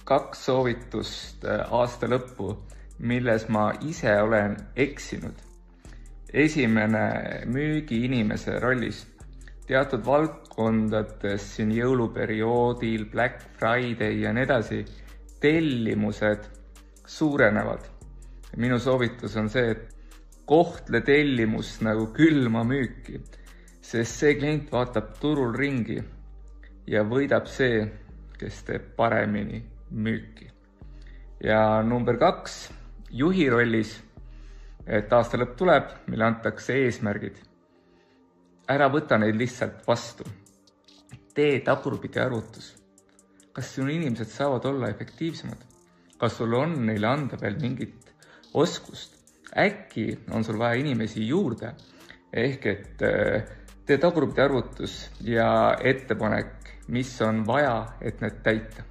2 soovitust aasta lõppu, milles ma ise olen eksinud. Esimene müügiinimese rollis. Teatud valdkondades siin jõuluperioodil, Black Friday ja nii edasi, tellimused suurenevad. Minu soovitus on see, et kohtle tellimust nagu külma müüki, sest see klient vaatab turul ringi ja võidab see, kes teeb paremini müüki. Ja number 2, juhi rollis, et aasta lõpp tuleb, mille antakse eesmärgid. Ära võta neid lihtsalt vastu. Tee tagurpidi arvutus. Kas sinu inimesed saavad olla efektiivsemad? Kas sul on neile anda veel mingit oskust? Äkki on sul vaja inimesi juurde, ehk et tee tagurpidi arvutus ja ettepanek, mis on vaja, et need täita.